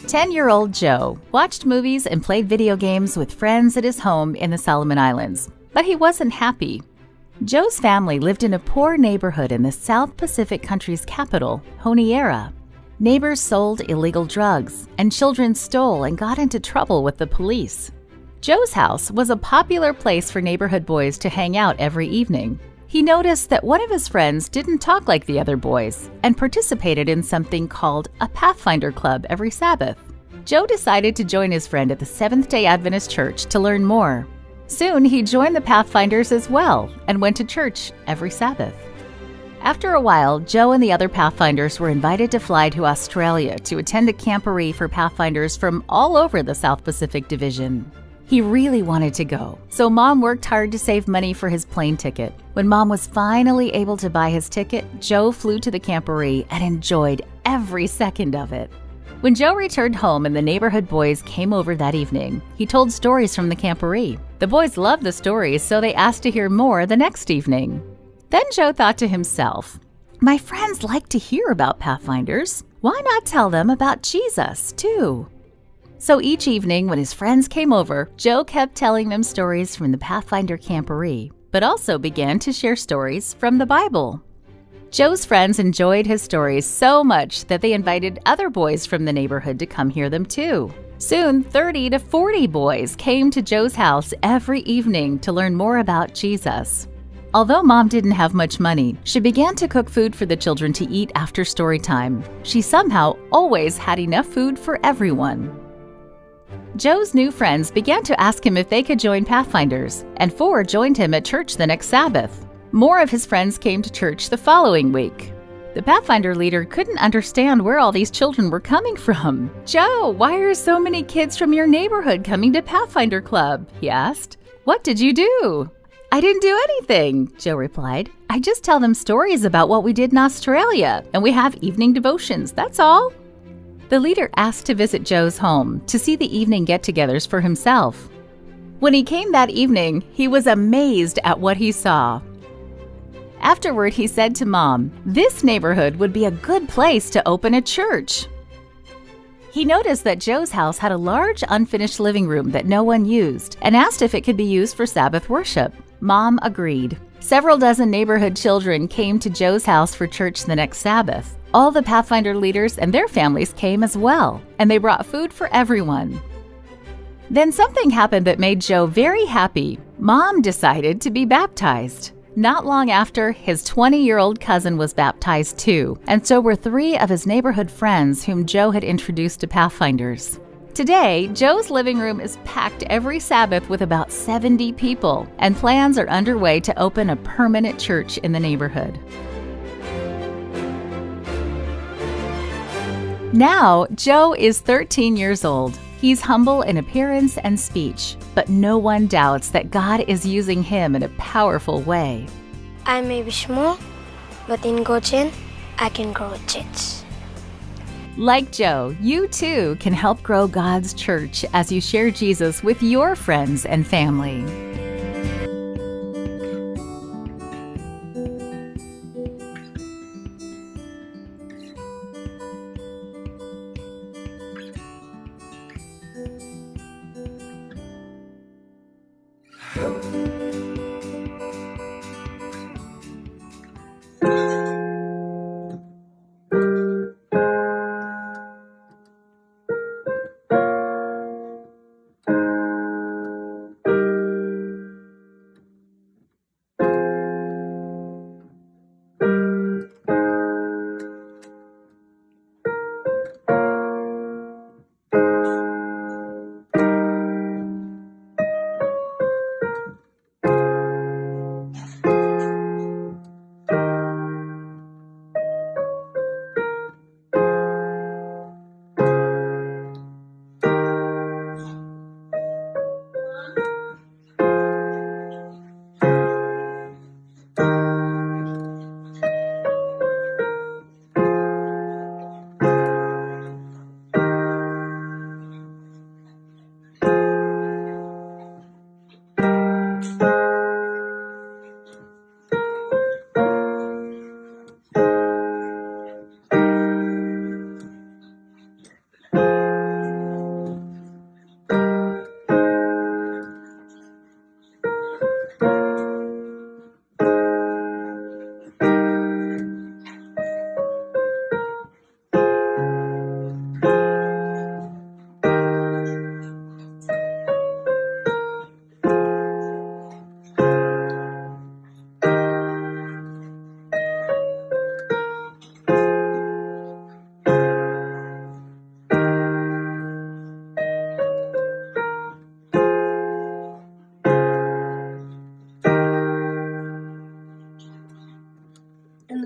10-year-old Joe watched movies and played video games with friends at his home in the Solomon Islands, but he wasn't happy. Joe's family lived in a poor neighborhood in the South Pacific country's capital, Honiara. Neighbors sold illegal drugs, and children stole and got into trouble with the police. Joe's house was a popular place for neighborhood boys to hang out every evening. He noticed that one of his friends didn't talk like the other boys and participated in something called a Pathfinder Club every Sabbath. Joe decided to join his friend at the Seventh-day Adventist Church to learn more. Soon, he joined the Pathfinders as well and went to church every Sabbath. After a while, Joe and the other Pathfinders were invited to fly to Australia to attend a camporee for Pathfinders from all over the South Pacific Division. He really wanted to go, so Mom worked hard to save money for his plane ticket. When Mom was finally able to buy his ticket, Joe flew to the camporee and enjoyed every second of it. When Joe returned home and the neighborhood boys came over that evening, he told stories from the camporee. The boys loved the stories, so they asked to hear more the next evening. Then Joe thought to himself, "My friends like to hear about Pathfinders. Why not tell them about Jesus, too?" So each evening when his friends came over, Joe kept telling them stories from the Pathfinder camporee, but also began to share stories from the Bible. Joe's friends enjoyed his stories so much that they invited other boys from the neighborhood to come hear them too. Soon, 30 to 40 boys came to Joe's house every evening to learn more about Jesus. Although Mom didn't have much money, she began to cook food for the children to eat after story time. She somehow always had enough food for everyone. Joe's new friends began to ask him if they could join Pathfinders, and 4 joined him at church the next Sabbath. More of his friends came to church the following week. The Pathfinder leader couldn't understand where all these children were coming from. "Joe, why are so many kids from your neighborhood coming to Pathfinder Club?" he asked. "What did you do?" "I didn't do anything," Joe replied. "I just tell them stories about what we did in Australia, and we have evening devotions, that's all." The leader asked to visit Joe's home to see the evening get-togethers for himself. When he came that evening, he was amazed at what he saw. Afterward, he said to Mom, this neighborhood would be a good place to open a church. He noticed that Joe's house had a large unfinished living room that no one used and asked if it could be used for Sabbath worship. Mom agreed. Several dozen neighborhood children came to Joe's house for church the next Sabbath. All the Pathfinder leaders and their families came as well, and they brought food for everyone. Then something happened that made Joe very happy. Mom decided to be baptized. Not long after, his 20-year-old cousin was baptized too, and so were 3 of his neighborhood friends whom Joe had introduced to Pathfinders. Today, Joe's living room is packed every Sabbath with about 70 people, and plans are underway to open a permanent church in the neighborhood. Now, Joe is 13 years old. He's humble in appearance and speech, but no one doubts that God is using him in a powerful way. I may be small, but in God's hand, I can grow a church. Like Joe, you too can help grow God's church as you share Jesus with your friends and family.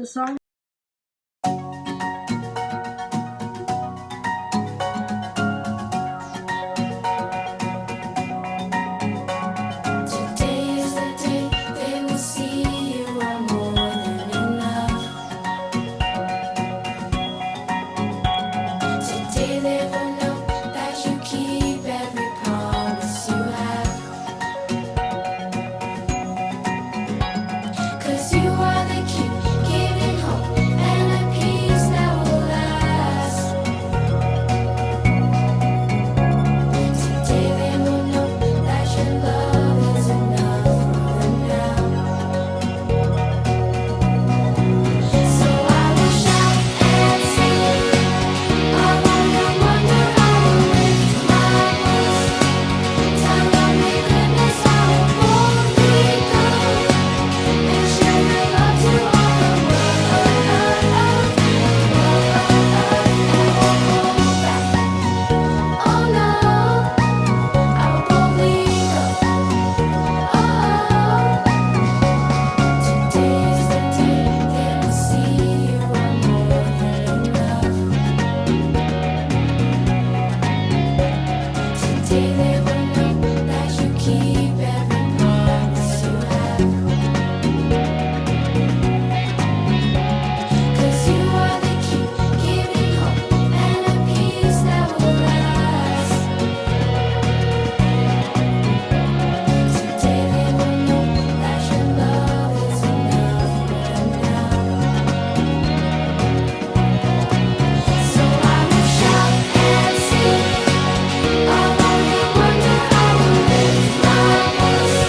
the song? Today is the day they will see you are more than enough. Today they will know that you keep every promise you have. 'Cause you are the key, giving hope and a peace that will last. Today they will know that your love is enough for them now. So I will shout and sing of all your wonder. I will lift my voice, tell of your goodness. I will boldly go and share your love to all the world. And won't hold back. Oh no, I will boldly go. Today is the day they will see you are more than enough. Today they will know that you keep every promise you have. 'Cause you are the key, giving hope and a peace that will last. Today they will know that your love is enough for them now. So I will shout and sing of all your wonder. I will lift my voice,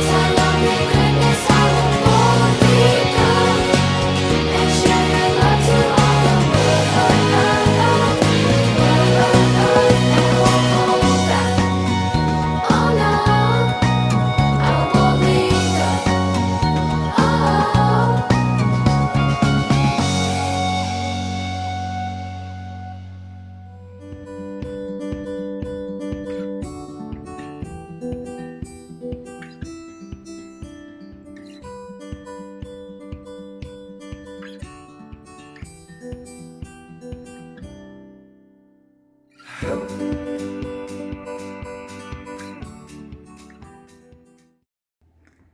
tell of your goodness. I will boldly go and share your love to all the world. And won't hold back. Oh no, I will boldly go.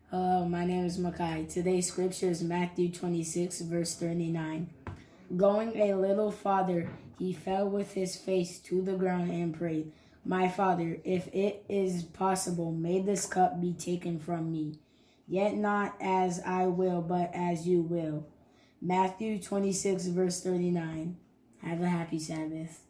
Hello, my name is Makai. Today's scripture is Matthew 26, verse 39. Going a little farther, he fell with his face to the ground and prayed, "My Father, if it is possible, may this cup be taken from me. Yet not as I will, but as you will." Matthew 26, verse 39. Have a happy Sabbath.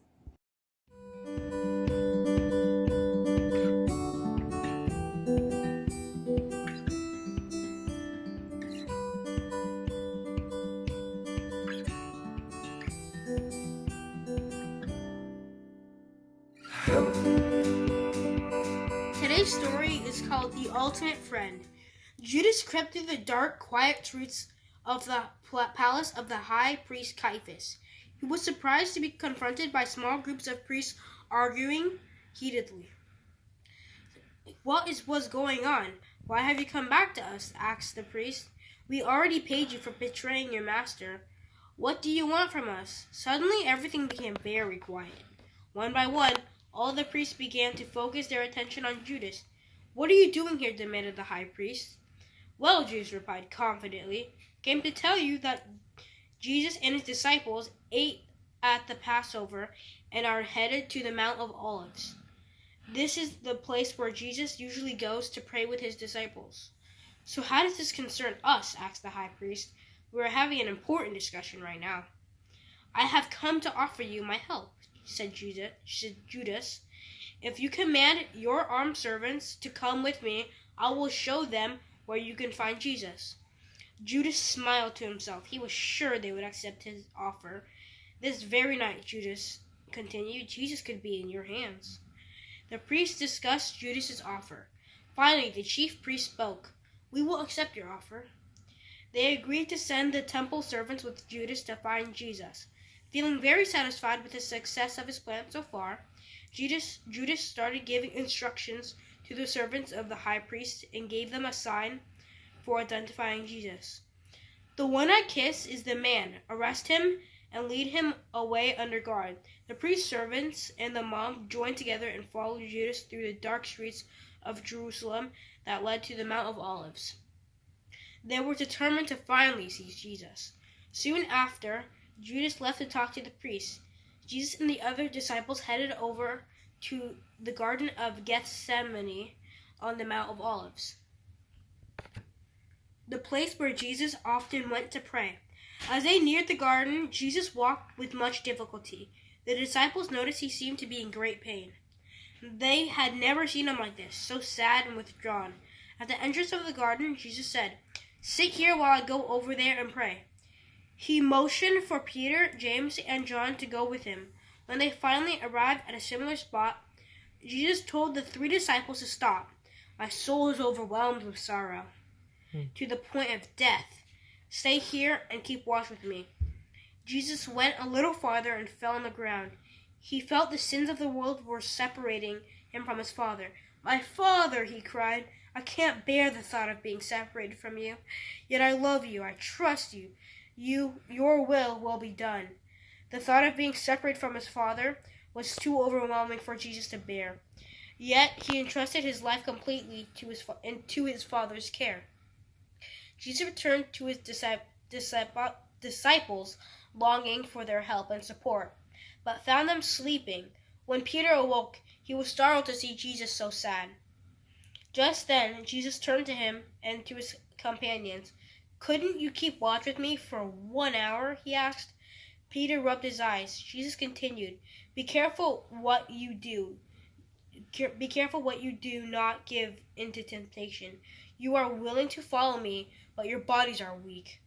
Today's story is called The Ultimate Friend. Judas crept through the dark, quiet streets of the palace of the high priest Caiaphas. He was surprised to be confronted by small groups of priests arguing heatedly. "What was going on? Why have you come back to us?" asked the priest. "We already paid you for betraying your master. What do you want from us?" Suddenly everything became very quiet. One by one, all the priests began to focus their attention on Judas. "What are you doing here?" demanded the high priest. "Well," Judas replied confidently, "came to tell you that Jesus and his disciples ate at the Passover and are headed to the Mount of Olives. This is the place where Jesus usually goes to pray with his disciples." "So how does this concern us?" asked the high priest. "We're having an important discussion right now." "I have come to offer you my help," said Judas. "If you command your armed servants to come with me, I will show them where you can find Jesus." Judas smiled to himself. He was sure they would accept his offer. "This very night," Judas continued, "Jesus could be in your hands." The priests discussed Judas's offer. Finally, the chief priest spoke. "We will accept your offer." They agreed to send the temple servants with Judas to find Jesus. Feeling very satisfied with the success of his plan so far, Judas started giving instructions to the servants of the high priest and gave them a sign for identifying Jesus. The one I kiss is the man. Arrest him and lead him away under guard." The priest's servants and the mob joined together and followed Judas through the dark streets of Jerusalem that led to the Mount of Olives. They were determined to finally see Jesus. Soon after, Judas left to talk to the priests. Jesus and the other disciples headed over to the Garden of Gethsemane on the Mount of Olives, the place where Jesus often went to pray. As they neared the garden, Jesus walked with much difficulty. The disciples noticed he seemed to be in great pain. They had never seen him like this, so sad and withdrawn. At the entrance of the garden, Jesus said, "Sit here while I go over there and pray." He motioned for Peter, James, and John to go with him. When they finally arrived at a similar spot, Jesus told the 3 disciples to stop. "My soul is overwhelmed with sorrow, to the point of death. Stay here and keep watch with me." Jesus went a little farther and fell on the ground. He felt the sins of the world were separating him from his Father. "My Father," he cried, "I can't bear the thought of being separated from you. Yet I love you, I trust you. Your will be done." The thought of being separated from his Father was too overwhelming for Jesus to bear. Yet he entrusted his life completely to his Father's care. Jesus returned to his disciples, longing for their help and support, but found them sleeping. When Peter awoke, he was startled to see Jesus so sad. Just then, Jesus turned to him and to his companions. "Couldn't you keep watch with me for 1 hour?" he asked. Peter rubbed his eyes. Jesus continued, Be careful what you do. Be careful what you do not give into temptation. You are willing to follow me, but your bodies are weak."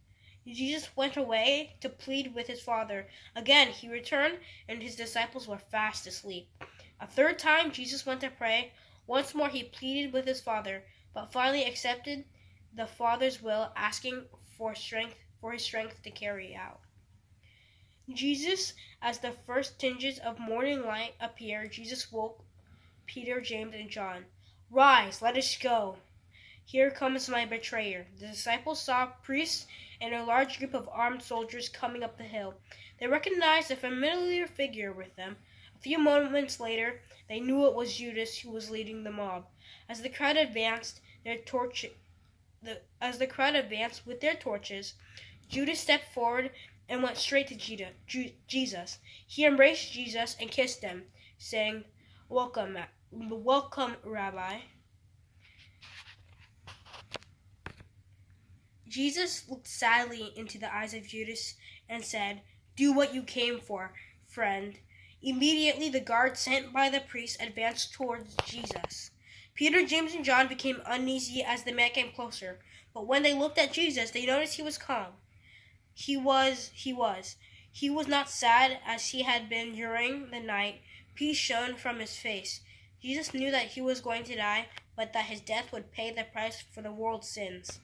Jesus went away to plead with his Father. Again he returned, and his disciples were fast asleep. A third time Jesus went to pray. Once more he pleaded with his Father, but finally accepted the Father's will, asking for his strength to carry out. Jesus, as the first tinges of morning light appeared, Jesus woke Peter, James, and John. "Rise, let us go. Here comes my betrayer." The disciples saw priests and a large group of armed soldiers coming up the hill. They recognized a familiar figure with them. A few moments later, they knew it was Judas who was leading the mob. As the crowd advanced with their torches, Judas stepped forward and went straight to Jesus. He embraced Jesus and kissed him, saying, Welcome, Rabbi." Jesus looked sadly into the eyes of Judas and said, "Do what you came for, friend." Immediately the guard sent by the priest advanced towards Jesus. Peter, James, and John became uneasy as the man came closer, but when they looked at Jesus, they noticed he was calm. He was not sad as he had been during the night. Peace shone from his face. Jesus knew that he was going to die, but that his death would pay the price for the world's sins.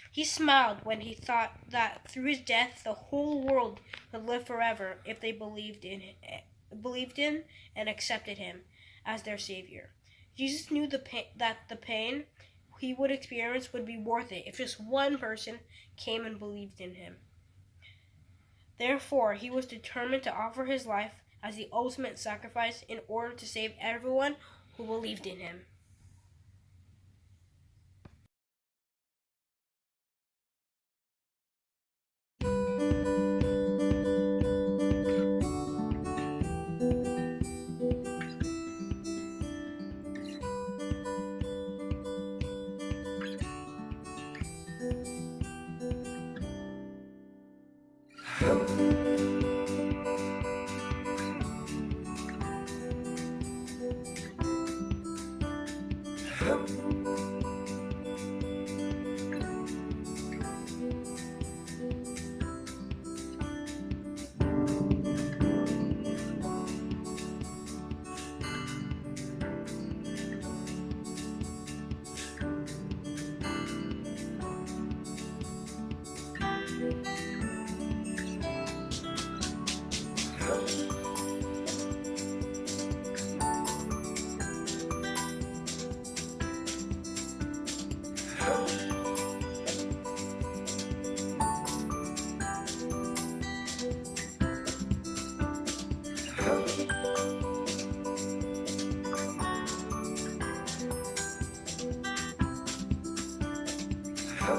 He smiled when he thought that through his death the whole world would live forever if they believed in and accepted him as their Savior. Jesus knew that the pain he would experience would be worth it if just one person came and believed in him. Therefore, he was determined to offer his life as the ultimate sacrifice in order to save everyone who believed in him. Hi,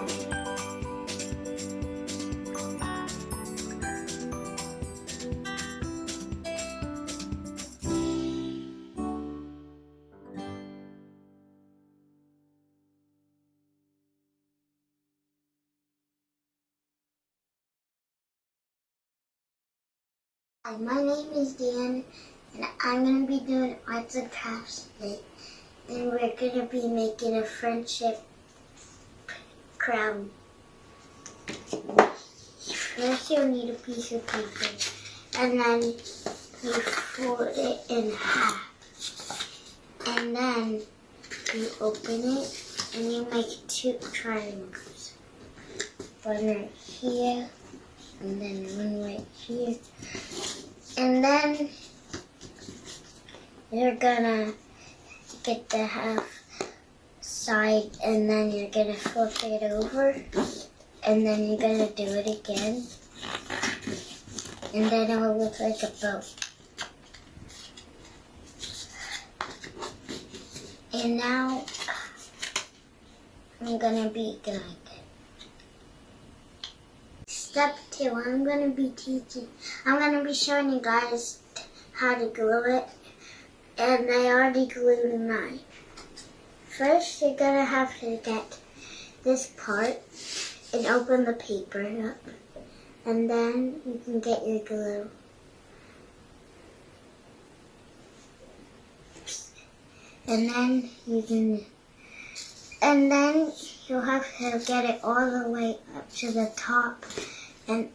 my name is Dan, and I'm going to be doing arts and crafts today. And we're going to be making a friendship crown. First, you'll need a piece of paper, and then you fold it in half. And then you open it, and you make 2 triangles. One right here, and then one right here. And then you're gonna get the half side, and then you're gonna flip it over, and then you're gonna do it again, and then it will look like a boat. And now I'm gonna be good. Step 2, I'm going to be showing you guys how to glue it, and I already glued mine. First, you're going to have to get this part and open the paper up, and then you can get your glue. And then you'll have to get it all the way up to the top. And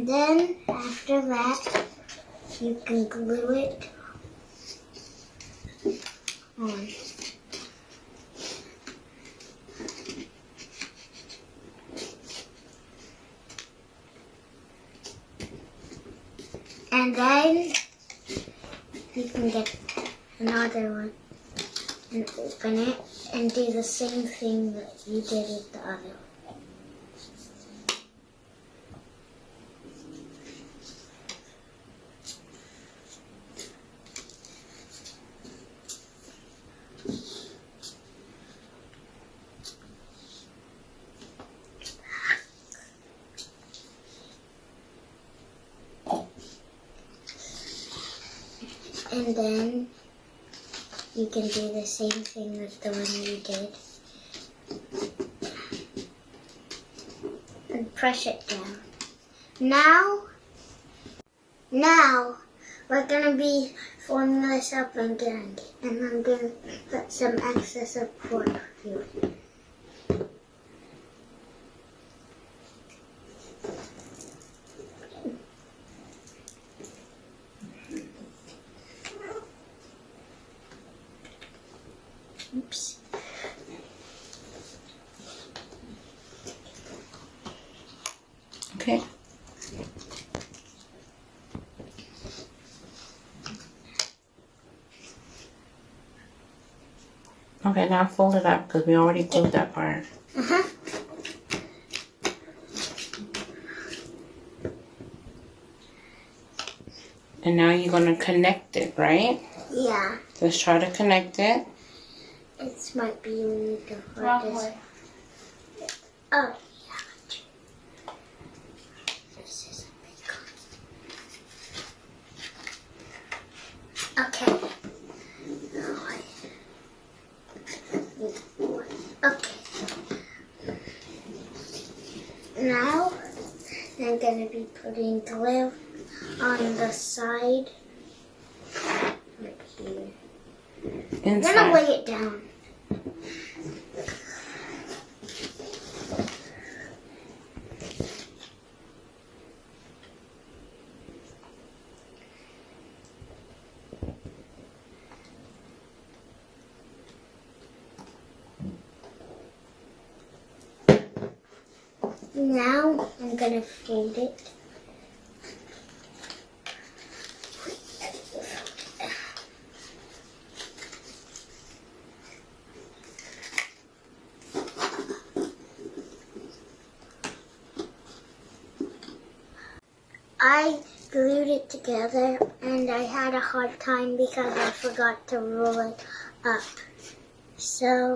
then after that, you can glue it on. And then you can get another one and open it and do the same thing that you did with the other one. And then you can do the same thing with the one you did. And press it down. Now we're going to be forming this up again. And I'm going to put some excess of corn here. Oops. Okay. Okay, now fold it up because we already glued that part. Uh-huh. And now you're going to connect it, right? Yeah. Let's try to connect it. It might be the hardest. Oh, yeah. This is a big one. Okay. Okay. Now I'm going to be putting glue on the side. Right here. I'm going to lay it down. Now I'm going to fold it. I glued it together, and I had a hard time because I forgot to roll it up. So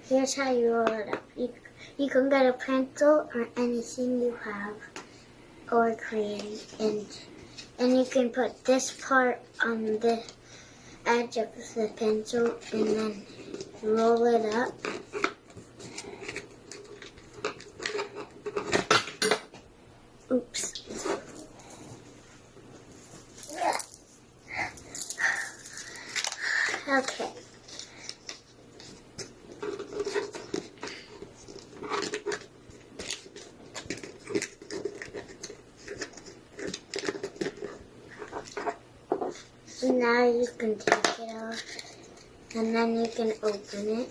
here's how you roll it up. You can get a pencil or anything you have, or crayon, and you can put this part on the edge of the pencil and then roll it up. Oops. Okay. Now you can take it off, and then you can open it.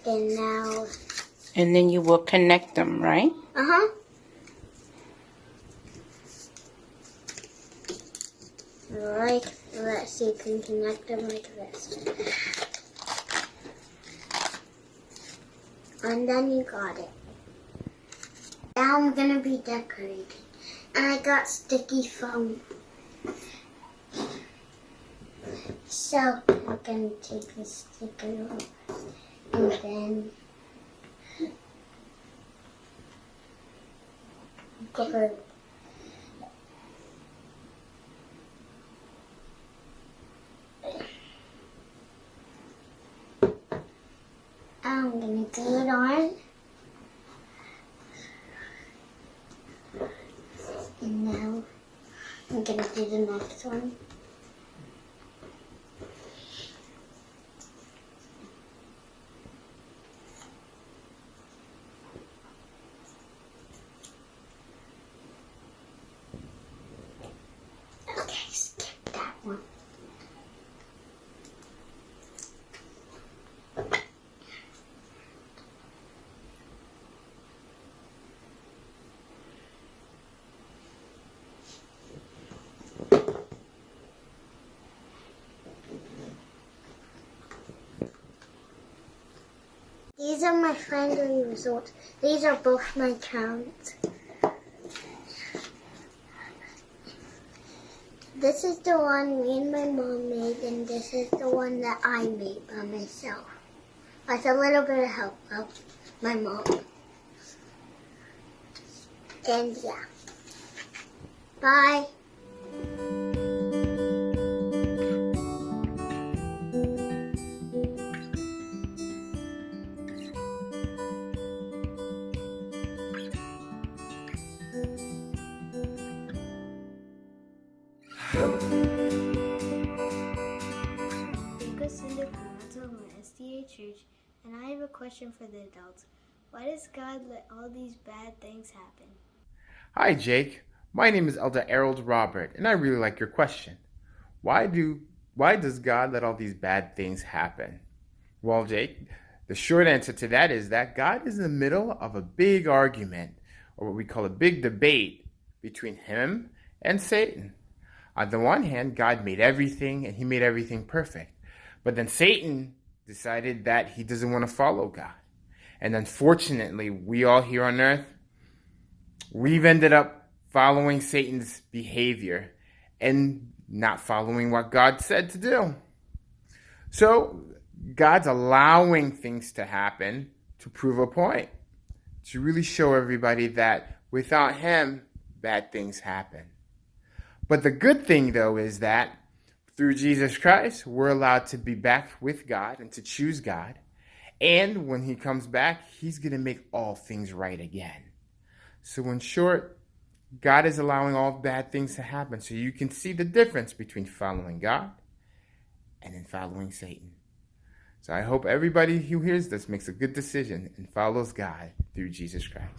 And now... And then you will connect them, right? Uh-huh. Like this. So you can connect them like this. And then you got it. Now I'm going to be decorating. And I got sticky foam. So I'm going to take this sticker off. And then cover it. I'm going to glue it on. And now I'm going to do the next one. Okay, skip that one. These are my friendly results. These are both my counts. This is the one me and my mom made, and this is the one that I made by myself. With a little bit of help of my mom. And yeah. Bye. I'm an SDA church, and I have a question for the adults. Why does God let all these bad things happen? Hi, Jake. My name is Elder Harold Robert, and I really like your question. Why does God let all these bad things happen? Well, Jake, the short answer to that is that God is in the middle of a big argument, or what we call a big debate, between him and Satan. On the one hand, God made everything, and he made everything perfect. But then Satan decided that he doesn't want to follow God. And unfortunately, we all here on earth, we've ended up following Satan's behavior and not following what God said to do. So God's allowing things to happen to prove a point, to really show everybody that without him, bad things happen. But the good thing, though, is that through Jesus Christ, we're allowed to be back with God and to choose God. And when he comes back, he's going to make all things right again. So in short, God is allowing all bad things to happen so you can see the difference between following God and in following Satan. So I hope everybody who hears this makes a good decision and follows God through Jesus Christ.